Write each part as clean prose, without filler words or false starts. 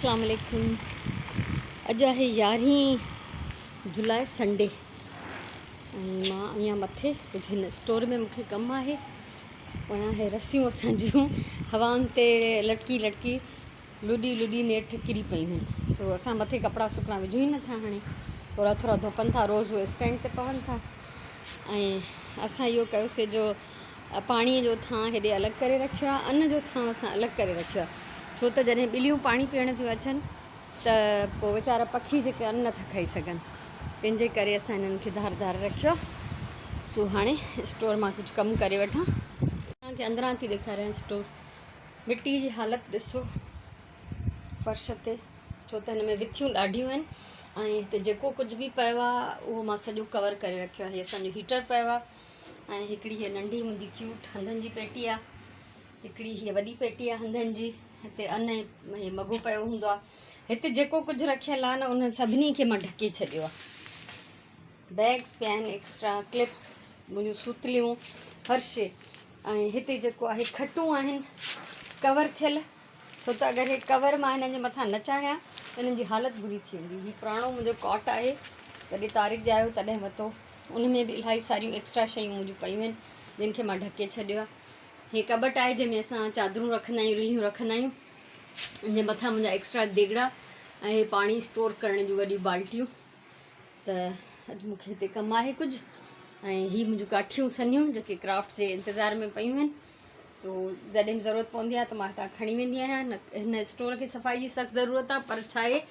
अस्सलाम वालेकुम। अॼु आहे 11 जुलाई संडे ऐं मां अञा मथे कुझु हिन स्टोर में मूंखे कमु आहे। पोयां हे रसियूं असांजियूं हवाउनि ते लटकी लटकी लुॾी नेठि किरी पयूं आहिनि। सो असां मथे कपिड़ा सुकणा विझूं ई नथा, हाणे थोरा थोरा धोपनि था, रोज़ उहे स्टैंड ते पवनि था। ऐं असां इहो कयोसीं जो पाणीअ जो थां हेॾे अलॻि करे रखियो आहे, अन्न जो थां असां अलॻि करे रखियो आहे। छो त जॾहिं ॿिलियूं पाणी पीअण थियूं अचनि त पोइ वीचारा पखी जेके अन्न नथा खाई सघनि, तंहिंजे करे असां हिननि खे धार धार रखियो। सो हाणे स्टोर मां कुझु कमु करे वठां। तव्हांखे अंदरां थी ॾेखारियां स्टोर। मिटी जी हालति ॾिसो फर्श ते, छो त हिन में विथियूं ॾाढियूं आहिनि ऐं हिते जेको कुझु बि पियो आहे उहो मां सॼो कवर करे रखियो आहे। हीअ असांजो हीटर पियो आहे ऐं हिकिड़ी हीअ नंढी मुंहिंजी क्यूट हंधनि जी पेटी आहे, हिकिड़ी हीअ वॾी पेटी आहे हंधनि जी। हिते अन ऐं मगो पियो हूंदो आहे। हिते जेको कुझु रखियलु आहे न उन सभिनी खे मां ढके छॾियो आहे। बैग्स पिया आहिनि, एक्स्ट्रा क्लिप्स, मुंहिंजूं सूतलियूं, फर्श। ऐं हिते जेको आहे खटूं आहिनि कवर थियल, छो त अगरि हे कवर मां हिननि जे मथां न चाढ़ियां त हिननि जी हालति बुरी थी वेंदी। हीउ पुराणो मुंहिंजो कॉट आहे, कॾहिं तारीख़ ॼायो तॾहिं वरितो। उन में बि इलाही सारियूं एक्स्ट्रा शयूं मुंहिंजूं पयूं आहिनि जिन खे मां ढके छॾियो आहे। हीअ कबट आहे जंहिंमें असां चादरूं रखंदा आहियूं, रिलियूं रखंदा आहियूं। इन जे मथां मुंहिंजा एक्स्ट्रा देगड़ा ऐं पाणी स्टोर करण जूं वॾियूं बाल्टियूं। त अॼु मूंखे हिते कमु आहे कुझु। ऐं हीअ मुंहिंजूं काठियूं सनियूं जेके क्राफ्ट जे इंतज़ार में पयूं आहिनि। सो जॾहिं बि ज़रूरत पवंदी आहे त मां हितां खणी वेंदी आहियां। न हिन स्टोर खे सफ़ाई जी सख़्तु ज़रूरत आहे, पर छा आहे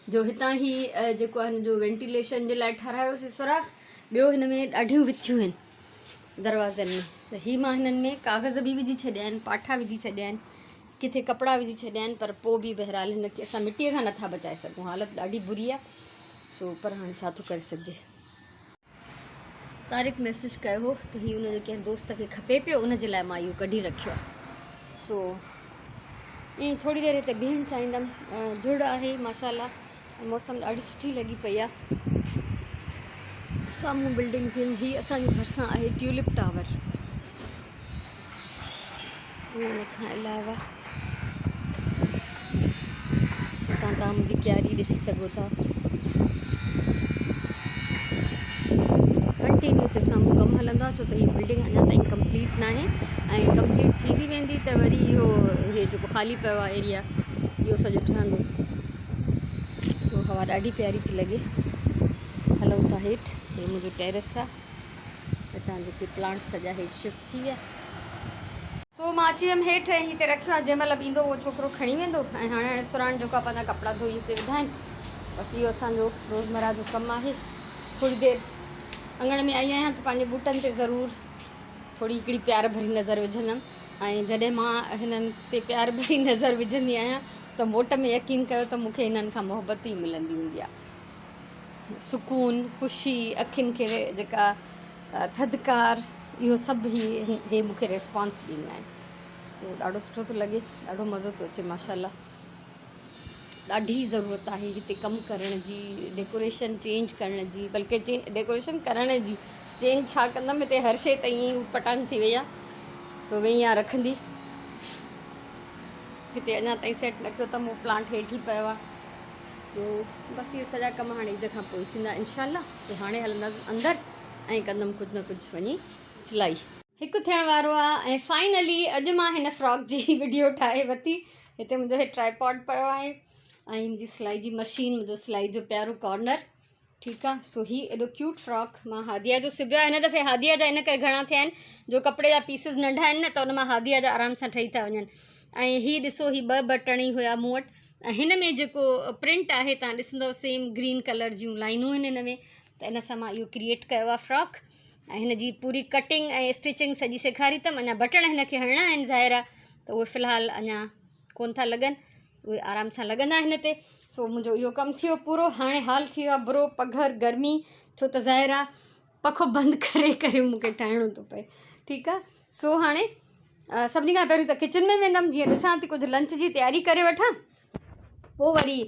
जो हितां ई जेको आहे हिन जो वेंटिलेशन जे लाइ ठारायोसीं सुराख, ॿियो हिन में ॾाढियूं विथियूं आहिनि दरवाज़नि में। त हीअ मां हिननि में कागज़ बि विझी छॾिया आहिनि, पाठा विझी छॾिया आहिनि, किथे कपिड़ा विझी छॾिया आहिनि, पर पोइ बि बहरहाल हिनखे असां मिटीअ खां नथा बचाए सघूं। हालति ॾाढी बुरी आहे। सो पर हाणे छा थो करे सघिजे। तारीख़ मैसेज कयो हो त हीअ उनजे कंहिं दोस्त खे खपे पियो, उनजे लाइ मां इहो कढी रखियो आहे। सो ईअं थोरी देरि हिते बीहणु चाहींदमि। झुड़ आहे माशाल्लाह, मौसम ॾाढी सुठी लॻी पई आहे। साम्हूं बिल्डिंग थियनि, हीअ असांजे भरिसां आहे ट्यूलिप टावर। हुन खां अलावा हितां तव्हां मुंहिंजी क्यारी ॾिसी सघो था। कंटिन्यू हिते साम्हूं कमु हलंदा, छो त हीअ बिल्डिंग अञा ताईं कंप्लीट न आहे ऐं कंप्लीट थी बि वेंदी त वरी इहो जेको ख़ाली पियो आहे एरिया इहो सॼो ठहंदो। सो हवा ॾाढी प्यारी थी लॻे। हलूं था हेठि, हे मुंहिंजो टेरिस आहे। हितां जेके प्लांट सॼा हेठि शिफ्ट थी विया। सो मां अची वियमि हेठि ऐं हिते रखियो आहे। जंहिं महिल बि ईंदो उहो छोकिरो खणी वेंदो। ऐं हाणे सुराण जेको आहे पंहिंजा कपिड़ा धोई हिते विधा आहिनि। बसि इहो असांजो रोज़मर्रा जो कमु आहे। थोरी देरि अंगण में आई आहियां त पंहिंजे ॿूटनि ते ज़रूरु थोरी हिकिड़ी प्यार भरी नज़र विझंदमि। ऐं जॾहिं मां हिननि ते प्यार भरी नज़र विझंदी आहियां त मोट में यकीन कयो त मूंखे हिननि खां मोहबत ई मिलंदी हूंदी आहे। सुकून, ख़ुशी, अखियुनि खे जेका थधिकार, इहो सभु हे मूंखे रिस्पॉन्स ॾींदा आहिनि। सो ॾाढो सुठो थो लॻे, ॾाढो मज़ो थो अचे माशाल्लाह। ॾाढी ज़रूरत आहे हिते कमु करण जी, डेकोरेशन चेंज करण जी, बल्कि डेकोरेशन करण जी। चेंज छा कंदमि, हिते हर शइ त ईअं ई पटांग थी वई आहे। सो वेई आहे रखंदी। हिते अञा ताईं सेट न कयो त मूं प्लांट हेठि ई पियो आहे। सो बसि इहे सॼा कम हाणे ईद खां पोइ थींदा इंशाल्लाह। सो हाणे हलंदासीं अंदरि ऐं कंदमि कुझु न कुझु वञी सिलाई। हिकु थियण वारो आहे ऐं फाइनली अॼु मां हिन फ्रॉक जी वीडियो ठाहे वरिती। हिते मुंहिंजो हे ट्राईपॉड पियो आहे ऐं मुंहिंजी सिलाई जी मशीन, मुंहिंजो सिलाई जो प्यारो कॉर्नर। ठीकु आहे। सो हीउ एॾो क्यूट फ्रॉक मां हादिया जो सिबियो आहे। हिन दफ़े हादिया जा इन करे घणा थिया आहिनि जो कपिड़े जा पीसिस नंढा आहिनि न, त उन मां हादिया जा आराम सां ठही था वञनि। ऐं हीअ ॾिसो, हीअ 2 बटण ई हुया मूं वटि। ऐं हिन में जेको प्रिंट आहे तव्हां ॾिसंदव सेम ग्रीन कलर जूं लाइनूं आहिनि हिन में। त इन सां मां इहो क्रिएट कयो आहे फ्रॉक। ऐं हिन जी पूरी कटिंग ऐं स्टिचिंग सॼी सेखारी अथमि। अञा बटण हिन खे हणणा आहिनि ज़ाहिर आहे, त उहे फ़िलहालु अञा कोन था लॻनि, उहे आराम सां लॻंदा हिन ते। सो मुंहिंजो इहो कमु थियो पूरो। हाणे हाल थी वियो आहे बुरो, पघर, गर्मी, छो त ज़ाहिर आहे पखो बंदि करे करे मूंखे ठाहिणो थो पए। ठीकु आहे। सो हाणे सभिनी खां पहिरियों त किचन में वेंदमि, जीअं ॾिसां थी कुझु लंच जी तयारी करे वठां। पोइ वरी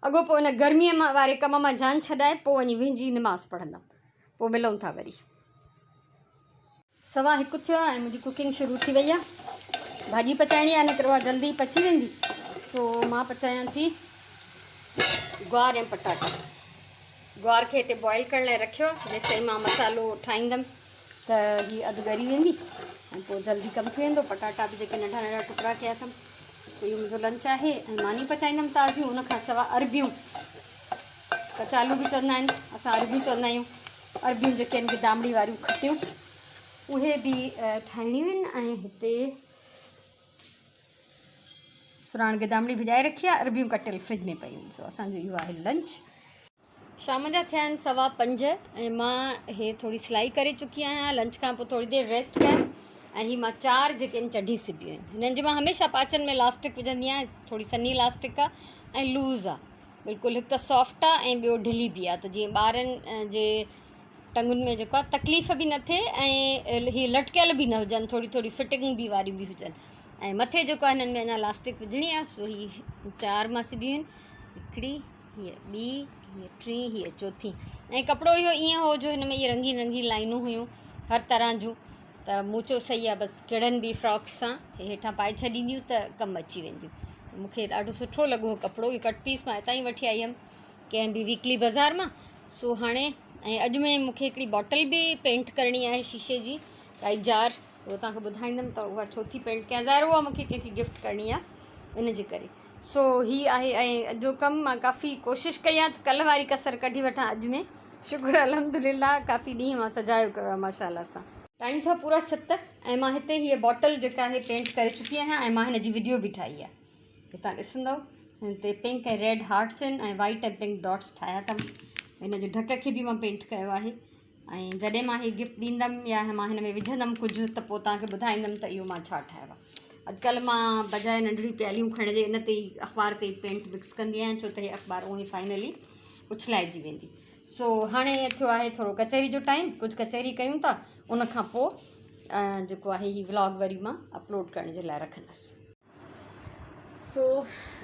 अॻोपो हिन गर्मीअ मां वारे कम मां जान छॾाए पोइ वञी वेंजी निमाज़ पढ़ंदमि। पोइ मिलूं था वरी। 1:15 थियो आहे ऐं मुंहिंजी कुकिंग शुरू थी वई आहे। भाॼी पचाइणी आहे, इन करे उहा जल्दी पची वेंदी। सो मां पचायां थी ग्वार ऐं पटाटा। ग्वार खे हिते बॉइल करण लाइ रखियो, जेसिताईं मां मसालो ठाहींदमि त हीअ अधु ॻरी वेंदी ऐं पोइ जल्दी कमु थी वेंदो। पटाटा बि जेके नंढा नंढा टुकड़ा कया अथमि। सो इहो मुंहिंजो लंच आहे ऐं मानी पचाईंदमि ताज़ियूं। उनखां सवाइ अरबियूं, कचालू बि चवंदा आहिनि, असां अरबियूं चवंदा आहियूं। अरबियूं जेके आहिनि गिदामड़ी वारियूं खटियूं, उहे बि ठाहिणियूं आहिनि। ऐं हिते सुराण गिदामड़ी भिॼाए रखी आहे, अरबियूं कटियल फ्रिज में पयूं। सो असांजो इहो आहे लंच। शाम जा थिया आहिनि 5:15 ऐं मां हे थोरी सिलाई करे चुकी आहियां। लंच खां पोइ थोरी देरि रेस्ट कयमि ऐं हीअ मां 4 जेके आहिनि चढी सिबियूं आहिनि। हिननि जे मां हमेशह पाचनि में इलास्टिक विझंदी आहियां, थोरी सनी इलास्टिक आहे ऐं लूज़ आहे बिल्कुलु। हिकु त सॉफ्ट आहे ऐं ॿियो ढिली बि आहे, त जीअं ॿारनि जे टंगुनि में जेको आहे तकलीफ़ बि न थिए ऐं हीअ लटकियल बि न हुजनि, थोरी थोरी फिटिंग बि वारियूं बि हुजनि। ऐं मथे जेको आहे हिननि में अञा इलास्टिक विझणी आहे। सो हीअ 4 मां सिबियूं आहिनि, हिकिड़ी, हीअ ॿी, हीअ टी, हीअ चौथी। ऐं कपिड़ो इहो ईअं हो जो हिन में इहे रंगीन रंगीन लाइनूं हुयूं हर तरह जूं, त मूं चयो सही आहे, बसि कहिड़नि बि फ्रॉक्स सां हेठां पाए छॾींदियूं त कमु अची वेंदियूं। मूंखे ॾाढो सुठो लॻो कपिड़ो। इहो कट पीस मां हितां ई वठी आई हुअमि कंहिं बि वीकली बाज़ार मां। सो हाणे ऐं अॼु में मूंखे हिकिड़ी बॉटल बि पेंट करणी आहे शीशे जी, काई जार, उहो तव्हांखे ॿुधाईंदमि त उहा छो थी पेंट कयां। ज़ाहिर उहा मूंखे कंहिंखे गिफ्ट करणी आहे, इन जे करे। सो हीअ आहे। ऐं अॼु जो कमु मां काफ़ी कोशिशि कई आहे त कल्ह वारी कसर कढी वठां अॼु में। शुक्र अल्हम्दुलिल्लाह, काफ़ी ॾींहं मां सजायो कयो आहे माशाल्लाह सां। टाइम थियो पूरा 7 ऐं मां हिते हीअ बॉटल जेका आहे पेंट करे चुकी आहियां ऐं मां हिन जी वीडियो बि ठाही आहे। हितां ॾिसंदव हिते पिंक ऐं रेड हार्ट्स आहिनि ऐं वाइट ऐं पिंक डॉट्स ठाहिया अथमि। हिन जे ढक खे बि मां पेंट कयो आहे। ऐं जॾहिं मां हीअ गिफ्ट ॾींदमि या मां हिन में विझंदमि कुझु, त पोइ तव्हांखे ॿुधाईंदमि त इहो मां छा ठाहियो आहे। अॼुकल्ह मां बजाए नंढिड़ियूं प्यालियूं खणण जे इन ते ई अख़बार ते पेंट मिक्स कंदी आहियां, छो त इहे अख़बार उहो ई फाइनली उछलाइजी वेंदी। सो हाणे थियो आहे थोरो कचहरी जो टाइम, कुझु कचहरी कयूं था, उनखां पोइ जेको आहे हीअ व्लॉग वरी मां अपलोड करण जे लाइ रखंदसि। सो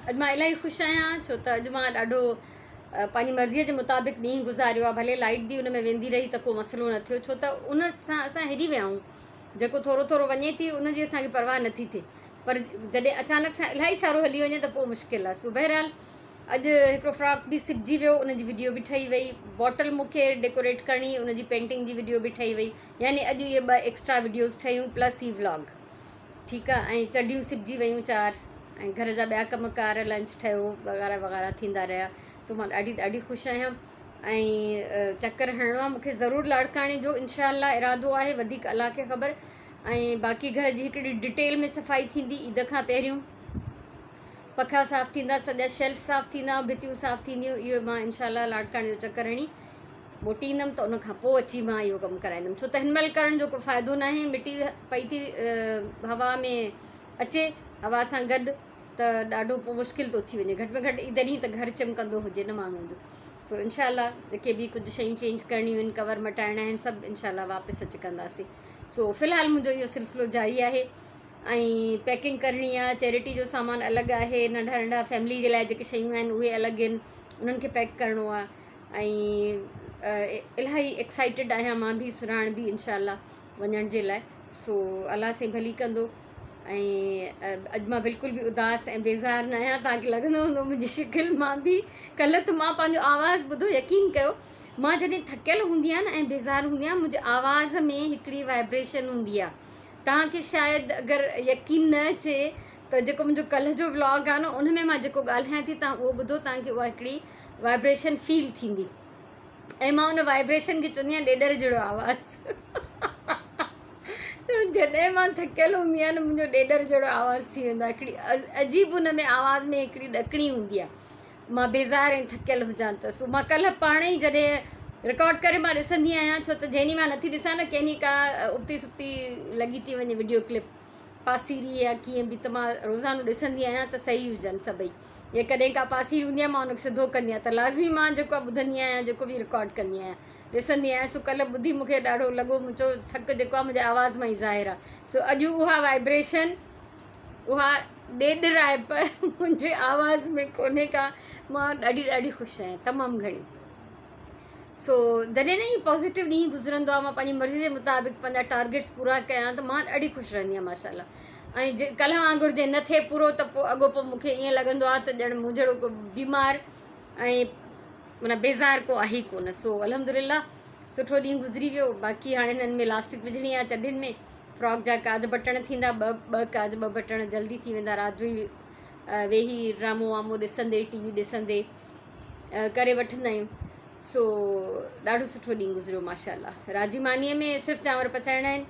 अॼु मां इलाही ख़ुशि आहियां, छो त अॼु मां ॾाढो पंहिंजी मर्ज़ीअ जे मुताबिक़ ॾींहुं गुज़ारियो आहे। भले लाइट बि उन में वेंदी रही त को मसइलो न थियो, छो त उन सां असां हिरी विया आहियूं। जेको थोरो थोरो वञे थी उनजी असांखे परवाह नथी थिए, पर जॾहिं अचानक सां इलाही सारो हली वञे त पोइ मुश्किल आहे। सो बहरहाल अॼु हिकिड़ो फ्रॉक बि सिबजी वियो, उनजी वीडियो बि ठही वई। बॉटल मूंखे डेकोरेट करणी, उनजी पेंटिंग जी वीडियो बि ठही वई। यानी अॼु इहे 2 एक्स्ट्रा वीडियोज़ ठहियूं प्लस ही व्लॉग, ठीकु आहे। ऐं चडियूं सिबजी वियूं 4 ऐं घर जा ॿिया कमकार, लंच ठहियो वग़ैरह वग़ैरह थींदा रहिया। सो मां ॾाढी ॾाढी ख़ुशि आहियां। ऐं चकर हणिणो आहे मूंखे ज़रूरु लाड़काणे जो, इनशाअल्लाह इरादो आहे, वधीक अलाह खे ख़बर। ऐं बाक़ी घर जी हिकिड़ी डिटेल में सफ़ाई थींदी ईद खां पहिरियों। पखा साफ़ु थींदा, सॼा शेल्फ साफ़ु थींदा, भितियूं साफ़ु थींदियूं। इहो मां इनशाअल्लाह लाड़काणे जो चकर हणी मोटींदमि त उनखां पोइ अची मां इहो कमु कराईंदमि, छो त हिन महिल करण जो को फ़ाइदो न आहे। मिटी पई थी हवा में अचे, हवा सां गॾु, त ॾाढो पोइ मुश्किल थो थी वञे। घटि में घटि ईद ॾींहुं त घर चिमकंदो हुजे न माण्हुनि जो। सो इनशाअल्लाह जेके बि कुझु शयूं चेंज करणियूं आहिनि, कवर मटाइणा आहिनि, सभु इनशाअल्लाह वापसि अची कंदासीं। सो फ़िलहालु मुंहिंजो इहो सिलसिलो जारी आहे। ऐं पैकिंग करणी आहे, चैरिटी जो सामान अलॻि आहे, नंढा नंढा फैमिली जे लाइ जेके शयूं आहिनि उहे अलॻि आहिनि, उन्हनि खे पैक करिणो आहे। ऐं इलाही एक्साइटेड आहियां मां बि, सुराण बि इनशाअल्लाह वञण जे लाइ। सो अलाह से भली कंदो। ऐं अॼु मां बिल्कुलु बि उदास ऐं बेज़ार न आहियां। तव्हांखे लॻंदो हूंदो मुंहिंजी शिकिल मां बि, कल्ह त मां पंहिंजो आवाज़ु ॿुधो, यकीन कयो, मां जॾहिं थकियल हूंदी आहियां न ऐं बेज़ार हूंदी आहियां, मुंहिंजे आवाज़ में हिकिड़ी वाइब्रेशन हूंदी आहे। तव्हांखे शायदि अगरि यकीन न अचे त जेको मुंहिंजो कल्ह जो व्लॉग आहे न, उन में मां जेको ॻाल्हायां थी, तव्हां उहो ॿुधो, तव्हांखे उहा हिकिड़ी वाइब्रेशन फील थींदी। ऐं मां उन वाइब्रेशन खे चवंदी आहियां ॾेॾर जहिड़ो आवाज़ु। जॾहिं मां थकियल हूंदी आहियां न, मुंहिंजो ॾेॾर जहिड़ो आवाज़ु थी वेंदो आहे। हिकिड़ी अजीब हुन में आवाज़ में हिकिड़ी ॾकणी हूंदी आहे, मां बेज़ार ऐं थकियल हुजां त। सो मां कल्ह पाण ई जॾहिं रिकॉर्ड करे मां ॾिसंदी आहियां, छो त जंहिं ॾींहुं मां नथी ॾिसां न, कंहिं ॾींहुं का उबती सुबती लॻी थी वञे वीडियो क्लिप पासीरी या कीअं बि, त मां रोज़ानो ॾिसंदी आहियां त सही हुजनि सभई। या कॾहिं का पासीरी हूंदी आहे, मां हुनखे सिधो कंदी आहियां, त लाज़मी मां जेको आहे ॿुधंदी आहियां, जेको बि रिकॉर्ड कंदी आहियां, ॾिसंदी आहियां। सो कल्ह ॿुधी मूंखे ॾाढो लॻो, मुंहिंजो थक जेको आहे मुंहिंजे आवाज़ मां ई ज़ाहिर आहे। सो अॼु उहा वाइब्रेशन, उहा ॾेढ आहे, पर मुंहिंजे आवाज़ में कोन्हे का। मां ॾाढी ॾाढी ख़ुशि आहियां, तमामु घणी। सो जॾहिं न ही पॉज़िटिव ॾींहुं गुज़रंदो आहे, मां पंहिंजी मर्ज़ी जे मुताबिक़ पंहिंजा टारगेट्स पूरा कयां, त मां ॾाढी ख़ुशि रहंदी आहियां माशाल्लाह। ऐं कल्ह वांगुरु जे न थिए पूरो, त पोइ अॻो पोइ मूंखे ईअं लॻंदो आहे त ॼण मूं जहिड़ो को बीमार ऐं माना बेज़ार को आहे ई कोन। सो अल्हम्दुलिल्लाह सुठो ॾींहुं गुज़री वियो। बाक़ी हाणे हिननि में इलास्टिक विझणी आहे चॾियुनि में, फ्रॉक जा काज बटण थींदा, ॿ बटण जल्दी थी वेंदा। राति जो ई वेही ड्रामो वामो ॾिसंदे, टीवी ॾिसंदे करे वठंदा आहियूं। सो ॾाढो सुठो ॾींहुं गुज़रियो माशाअल्लाह। राजी मानीअ में सिर्फ़ु चांवर पचाइणा आहिनि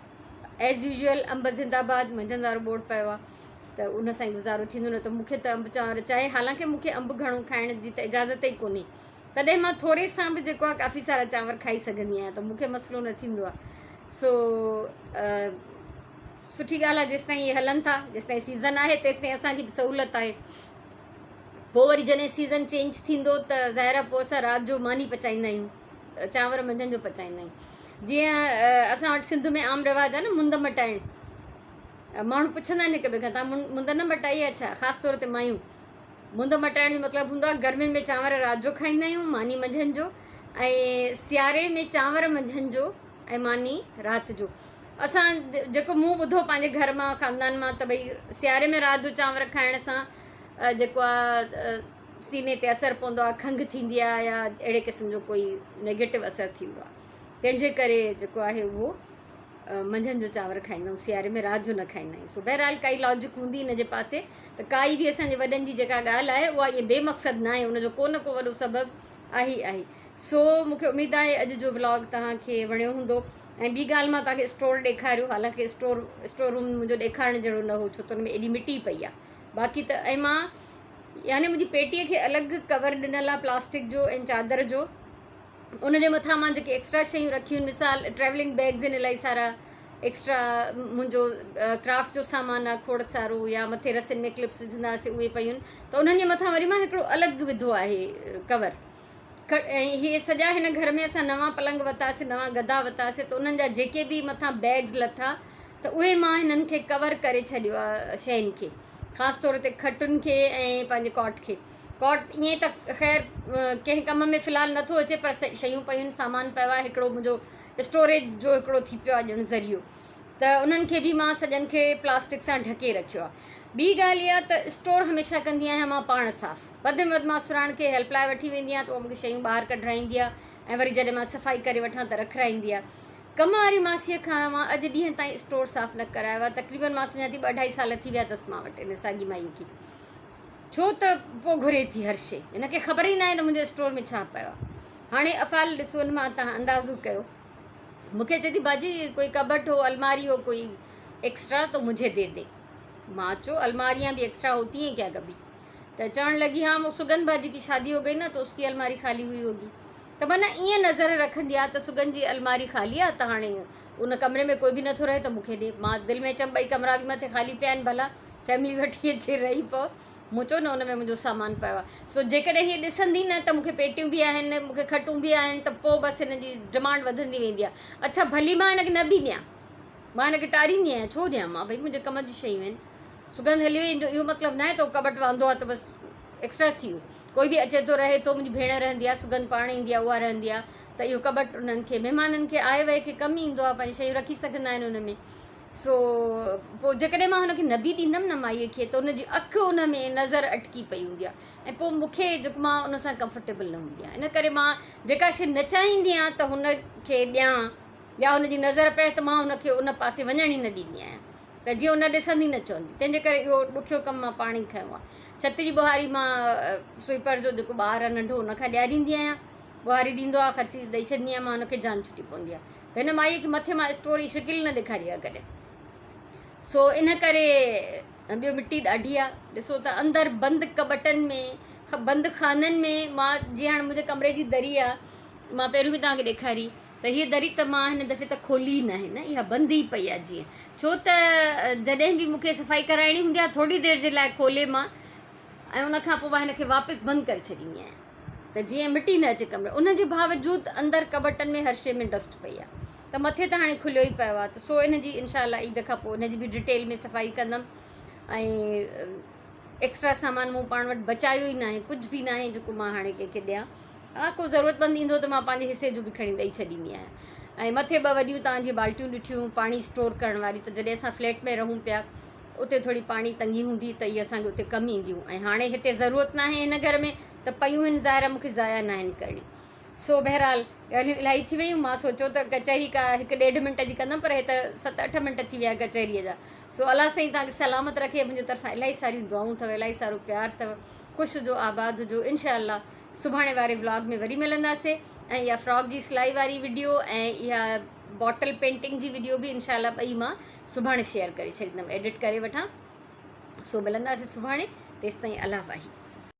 एज़ यूजुअल। अंब ज़िंदाबाद मंझंदि वारो बोर्ड पियो आहे, त उन सां ई गुज़ारो थींदो। न त मूंखे त अंब चांवर चाहे, हालांकि मूंखे अंब घणो खाइण जी त इजाज़त ई कोन्हे, तॾहिं मां थोरे सां बि जेको आहे काफ़ी सारा चांवर खाई सघंदी आहियां, त मूंखे मसइलो न थींदो आहे। सो सुठी ॻाल्हि आहे, जेसिताईं इहे हलनि था, जेसिताईं सीज़न आहे तेसिताईं असांखे बि सहूलियत आहे। पोइ वरी जॾहिं सीज़न चेंज थींदो त ज़ाहिर आहे पोइ असां राति जो मानी पचाईंदा आहियूं, चांवर मंझंदि जो पचाईंदा आहियूं। जीअं असां वटि सिंध में आम रिवाज़ आहे न मुंद मटाइण। माण्हू पुछंदा आहिनि हिक ॿिए खां, तव्हां मुंद न मटाई आहे छा? ख़ासि तौर ते मायूं। मुंद मटाइण जो मतिलबु हूंदो आहे गर्मियुनि में चांवर राति जो खाईंदा आहियूं, मानी मंझंदि जो, ऐं सियारे में चांवर मंझंदि जो ऐं मानी राति जो। असां जेको मूं ॿुधो पंहिंजे घर मां, ख़ानदान मां, त भई सियारे में राति जो चांवर खाइण सां जेको आहे सीने ते असरु पवंदो आहे, खंघि थींदी आहे या अहिड़े क़िस्म जो कोई नेगेटिव असरु थींदो आहे। तंहिंजे करे जेको आहे उहो मंझंदि जो चांवर खाईंदा आहियूं, सियारे में राति जो न खाईंदा आहियूं। सो बहरहाल काई लॉजिक हूंदी हिन जे पासे, त काई बि असांजे वॾनि जी जेका ॻाल्हि आहे उहा इहे बेमक़सदु न आहे, हुनजो को न को वॾो सबबु आहे ई आहे। सो मूंखे उमेदु आहे अॼु जो व्लॉग तव्हांखे वणियो हूंदो। ऐं ॿी ॻाल्हि मां तव्हांखे स्टोर ॾेखारियो, हालांकि स्टोर रूम मुंहिंजो ॾेखारण जहिड़ो न हो, छो त हुन में एॾी मिटी पई आहे। बाक़ी त ऐं मां यानी मुंहिंजी पेटीअ खे अलॻि कवर ॾिनल आहे प्लास्टिक जो ऐं चादर जो। उनजे मथां मां जेके एक्स्ट्रा शयूं रखियूं आहिनि, मिसाल ट्रैवलिंग बैग्स आहिनि इलाही सारा, एक्स्ट्रा मुंहिंजो क्राफ्ट जो सामान आहे खोड़ सारो, या मथे रसियुनि में क्लिप्स विझंदासीं उहे पियूं आहिनि, त उन्हनि जे मथां वरी मां हिकिड़ो अलॻि विधो आहे कवर। ऐं इहे सॼा हिन घर में असां नवां पलंग वरितासीं, नवां गदा वरितासीं, त उन्हनि जा जेके बि मथां बैग्स लथा त उहे मां हिननि खे कवर करे छॾियो आहे शयुनि खे, ख़ासि तौर ते खटुनि खे ऐं पंहिंजे कॉट खे। कॉट ईअं त ख़ैर कंहिं कम में फ़िलहालु नथो अचे, पर शयूं पियूं आहिनि, सामान पियो आहे, हिकिड़ो मुंहिंजो स्टोरेज जो हिकिड़ो थी पियो आहे ॼण ज़रियो, त उन्हनि खे बि मां सॼनि खे प्लास्टिक सां ढके रखियो आहे। ॿी ॻाल्हि इहा त स्टोर हमेशह कंदी आहियां मां पाण साफ़ु, वधि में वधि मां सुराण खे हेल्प लाइ वठी वेंदी आहियां, त उहा मूंखे शयूं ॿाहिरि कढाईंदी आहे, ऐं वरी जॾहिं मां सफ़ाई करे वठां त रखाईंदी आहे। कम वारी मासीअ खां मां अॼु ॾींहं ताईं स्टोर साफ़ु न करायो आहे। तक़रीबन मां सम्झां थी 2-2.5 साल थी विया अथसि मां वटि इन साॻी माईअ खे, छो त पोइ घुरे थी हर शइ, हिनखे ख़बर ई न आहे त मुंहिंजे स्टोर में छा पियो आहे। हाणे अफ़ाल ॾिसो, हुन मां तव्हां अंदाज़ो कयो, मूंखे चए थी भाजी कोई कबट हो, अलमारी हो कोई एक्स्ट्रा तो मुझे दे दे। मां चयो अलमारियाँ भी एक्स्ट्रा होती हैं क्या कभी? तो चढ़ लगी हाँ वो सुगन भाजी की शादी हो गई ना तो उसकी अलमारी खाली हुई होगी। तो माना ईअं नज़र रखंदी आहे त सुगन जी अलमारी खाली आहे, त हाणे उन कमरे में कोई बि नथो रहे त मूंखे ॾे। मां दिलि में चयमि 2 कमरा बि मथे खाली पिया आहिनि, भला फैमिली वठी अचे रही पओ, मूं चयो न हुन में मुंहिंजो सामान पियो आहे। सो जेकॾहिं हीअ ॾिसंदी न त मूंखे पेटियूं बि आहिनि, मूंखे खटूं बि आहिनि, त पोइ बसि हिन जी डिमांड वधंदी वेंदी आहे। अच्छा भली मां हिनखे न बि ॾियां, मां हिनखे टारींदी आहियां, छो ॾियां मां, भई मुंहिंजे कम जी शयूं आहिनि। सुगंध हली वई, इहो मतिलबु न आहे त कबट वांदो आहे त बसि एक्स्ट्रा थी वियो। कोई बि अचे थो रहे थो, मुंहिंजी भेण रहंदी आहे, सुगंध पाण ईंदी आहे, उहा रहंदी आहे, त इहो कबट उन्हनि खे महिमाननि खे आए वए खे कमु ईंदो आहे, पंहिंजी शयूं रखी सघंदा आहिनि उन में। सो पोइ जेकॾहिं मां हुनखे न बि ॾींदमि न माईअ खे, त हुनजी अखि उन में नज़र अटकी पई हूंदी आहे, ऐं पोइ मूंखे जेको मां उन सां कंफर्टेबल न हूंदी आहे। इन करे मां जेका शइ न चाहींदी आहियां त हुनखे ॾियां या हुनजी नज़र पए, त मां हुनखे उन पासे वञण ई न ॾींदी आहियां, त जीअं उन ॾिसंदी न चवंदी। तंहिंजे करे इहो ॾुखियो कमु मां पाण ई खयों आहे। छत जी ॿुहारी मां स्वीपर जो जेको ॿार आहे नंढो, हुन खां ॾियारींदी आहियां, ॿुहारी ॾींदो आहे, ख़र्ची ॾेई छॾींदी आहियां, मां हुनखे जान छुटी पवंदी आहे। त हिन माईअ खे मथे मां स्टोर जी शिकिल न ॾेखारी आहे कॾहिं। सो इन करे ॿियो मिटी ॾाढी आहे। ॾिसो त अंदरि बंदि कबटनि में, बंदि खाननि में, मां जीअं हाणे मुंहिंजे कमरे जी दरी आहे, मां पहिरियों बि तव्हांखे ॾेखारी, त हीअ दरी त मां हिन दफ़े त खोली न आहे, न इहा बंदि ई पई आहे जीअं, छो त जॾहिं बि मूंखे सफ़ाई कराइणी हूंदी आहे थोरी देरि जे लाइ खोले मां, ऐं उनखां पोइ मां हिनखे वापसि बंदि करे छॾींदी आहियां, त जीअं मिटी न अचे कमरे। उनजे बावजूदि अंदरि कबटनि में हर शइ में डस्ट पई आहे, त मथे त हाणे खुलियो ई पियो आहे। त सो हिनजी इनशाला ईद खां पोइ हिनजी बि डिटेल में सफ़ाई कंदमि, ऐं एक्स्ट्रा सामान मूं पाण वटि बचायो ई न आहे, कुझु बि न आहे जेको मां हाणे कंहिंखे ॾियां। हा को ज़रूरतमंद ईंदो त मां पंहिंजे हिसे जो बि खणी ॾेई छॾींदी आहियां। ऐं मथे 2 वॾियूं तव्हांजी बाल्टियूं ॾिठियूं पाणी स्टोर करण वारी, त जॾहिं असां फ्लैट में रहूं पिया उते थोरी पाणी तंगी हूंदी त इहे असांखे उते कमु ईंदियूं, ऐं हाणे हिते ज़रूरत न आहे हिन घर में, त पयूं आहिनि ज़ाहिर मूंखे ज़ाया न आहिनि करणी। सो बहरहाल ॻाल्हियूं इलाही थी वियूं, मां सोचियो त कचहरी का 1-1.5 मिंट जी कंदमि, पर हे त 7-8 मिंट थी विया कचहरीअ जा। सो अलाह साईं तव्हांखे सलामत रखे, मुंहिंजे तरफ़ां इलाही सारियूं दुआऊं अथव, इलाही सारो प्यारु अथव। ख़ुशि हुजो, आबाद हुजो। इंशाअल्लाह सुभाणे वारे व्लॉग में वरी मिलंदासीं। ऐं इहा फ्रॉक जी सिलाई वारी वीडियो ऐं इहा बॉटल पेंटिंग जी वीडियो बि इंशाअल्लाह ॿई मां सुभाणे शेयर करे छॾींदमि, एडिट करे वठां। सो मिलंदासीं सुभाणे, तेसिताईं अलाह वाही।